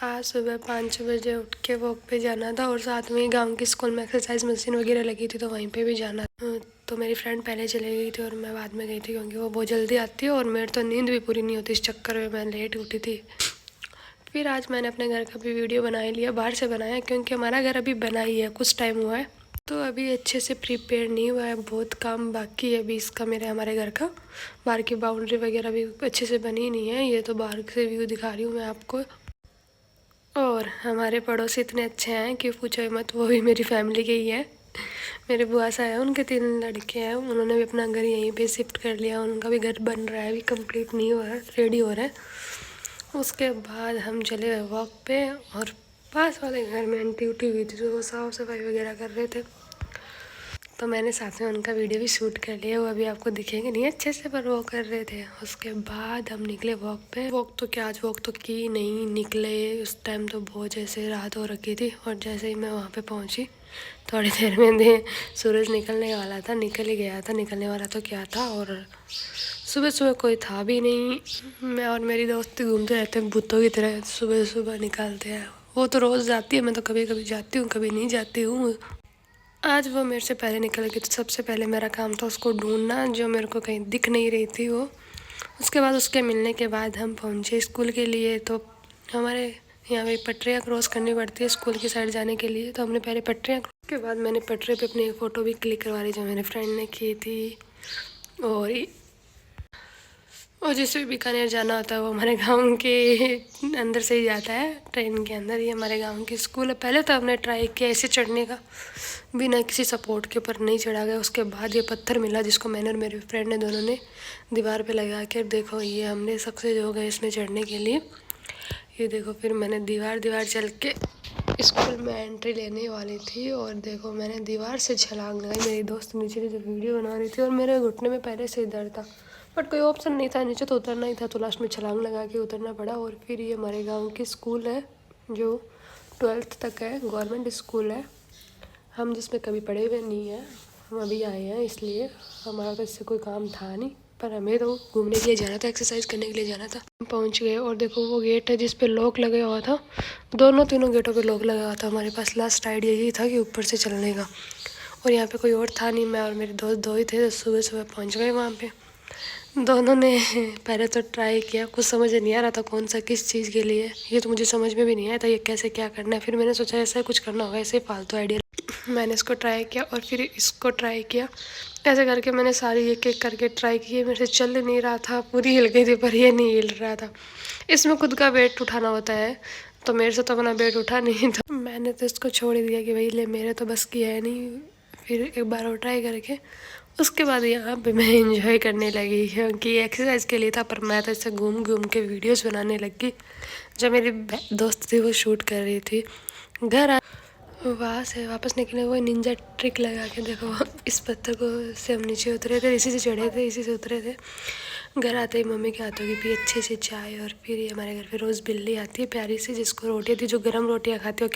आज सुबह 5 बजे उठ के वॉक पे जाना था और साथ में ही गांव की स्कूल में एक्सरसाइज मशीन वगैरह लगी थी तो वहीं पे भी जाना था। तो मेरी फ्रेंड पहले चली गई थी और मैं बाद में गई थी क्योंकि वो बहुत जल्दी आती है और मेरी तो नींद भी पूरी नहीं होती, इस चक्कर में मैं लेट उठी थी। फिर आज मैंने अपने घर का भी वीडियो बना लिया, बाहर से बनाया क्योंकि हमारा घर अभी बना ही है, कुछ टाइम हुआ है तो अभी अच्छे से प्रिपेयर नहीं हुआ है, बहुत काम बाकी है अभी इसका हमारे घर का। बाहर की बाउंड्री वगैरह भी अच्छे से बनी नहीं है, ये तो बाहर से व्यू दिखा रही हूँ मैं आपको। और हमारे पड़ोसी इतने अच्छे हैं कि पूछो ही मत, वो भी मेरी फैमिली के ही है। मेरे बुआ सा है, उनके 3 लड़के हैं, उन्होंने भी अपना घर यहीं पे शिफ्ट कर लिया, उनका भी घर बन रहा है, अभी कंप्लीट नहीं हुआ है, रेडी हो रहा है। उसके बाद हम चले गए वॉक पे और पास वाले घर में आंटी उठी हुई थी जो वो साफ़ सफाई वगैरह कर रहे थे तो मैंने साथ में उनका वीडियो भी शूट कर लिया, वो अभी आपको दिखेंगे नहीं अच्छे से पर वो कर रहे थे। उसके बाद हम निकले वॉक पे। वॉक तो क्या, आज वॉक तो की नहीं, निकले उस टाइम तो बहुत जैसे रात हो रखी थी और जैसे ही मैं वहाँ पे पहुँची थोड़ी देर में सूरज निकलने वाला था, निकल ही गया था, निकलने वाला तो क्या था। और सुबह सुबह कोई था भी नहीं, मैं और मेरी दोस्त घूमते रहते हैं भूतों की तरह, सुबह सुबह निकलते हैं। वो तो रोज़ जाती है, मैं तो कभी कभी जाती हूँ कभी नहीं जाती हूँ। आज वो मेरे से पहले निकल गई तो सबसे पहले मेरा काम था उसको ढूंढना, जो मेरे को कहीं दिख नहीं रही थी वो। उसके बाद उसके मिलने के बाद हम पहुँचे स्कूल के लिए। तो हमारे यहाँ पे पटरियाँ क्रॉस करनी पड़ती है स्कूल की साइड जाने के लिए, तो हमने पहले पटरियाँ, के बाद मैंने पटरी पे अपनी फ़ोटो भी क्लिक करवा ली जो मेरे फ्रेंड ने की थी। और जिसे भी बीकानेर जाना होता है वो हमारे गांव के अंदर से ही जाता है, ट्रेन के अंदर ही हमारे गांव की स्कूल है। पहले तो हमने ट्राई किया ऐसे चढ़ने का, बिना किसी सपोर्ट के ऊपर नहीं चढ़ा गया। उसके बाद ये पत्थर मिला जिसको मैंने और मेरे फ्रेंड ने दोनों ने दीवार पे लगा के, देखो ये हमने सक्सेस हो गए इसमें चढ़ने के लिए। ये देखो, फिर मैंने दीवार चल के स्कूल में एंट्री लेने वाली थी और देखो मैंने दीवार से छलांग लगाई। मेरी दोस्त नीचे जो वीडियो बना रही थी और मेरे घुटने में पहले से दर्द था बट कोई ऑप्शन नहीं था, नीचे तो उतरना ही था, तो लास्ट में छलांग लगा के उतरना पड़ा। और फिर ये हमारे गांव की स्कूल है जो 12th तक है, गवर्नमेंट स्कूल है। हम जिसमें कभी पढ़े हुए नहीं हैं, हम अभी आए हैं, इसलिए हमारा तो इससे कोई काम था नहीं, पर हमें तो घूमने के लिए जाना था, एक्सरसाइज करने के लिए जाना था। हम पहुँच गए और देखो वो गेट है जिस पे लॉक लगा हुआ था, तीनों गेटों पे लॉक लगा हुआ था। हमारे पास लास्ट आइडिया यही था कि ऊपर से चलने का, और यहाँ पे कोई और था नहीं, मैं और मेरे दोस्त दो ही थे। तो सुबह सुबह पहुँच गए वहाँ पे। दोनों ने पहले तो ट्राई किया, कुछ समझ नहीं आ रहा था कौन सा किस चीज़ के लिए, ये तो मुझे समझ में भी नहीं आया था ये कैसे क्या करना है। फिर मैंने सोचा ऐसा कुछ करना होगा, ऐसे फालतू आइडिया। मैंने इसको ट्राई किया और फिर इसको ट्राई किया, ऐसे करके मैंने सारी एक एक करके ट्राई किए। मेरे से चल नहीं रहा था, पूरी हिल गई थी पर ये नहीं हिल रहा था। इसमें खुद का वेट उठाना होता है तो मेरे से तो अपना वेट उठा नहीं था, मैंने तो इसको छोड़ दिया कि भाई ले, मेरे तो बस की है नहीं। फिर एक बार और ट्राई करके उसके बाद यहाँ पे मैं एंजॉय करने लगी क्योंकि एक्सरसाइज के लिए था, पर मैं तो इससे घूम घूम के वीडियोस बनाने लगी। जब मेरी दोस्त थी वो शूट कर रही थी, घर वहाँ से वापस निकले वो निंजा ट्रिक लगा के, देखो इस पत्थर को से हम नीचे उतरे थे, इसी से चढ़े थे, इसी से उतरे थे। घर आते ही मम्मी के हाथों की पी अच्छे से चाय। और फिर ये हमारे घर पे रोज़ बिल्ली आती है प्यारी सी, जिसको रोटी थी, जो गर्म रोटियाँ खाती है।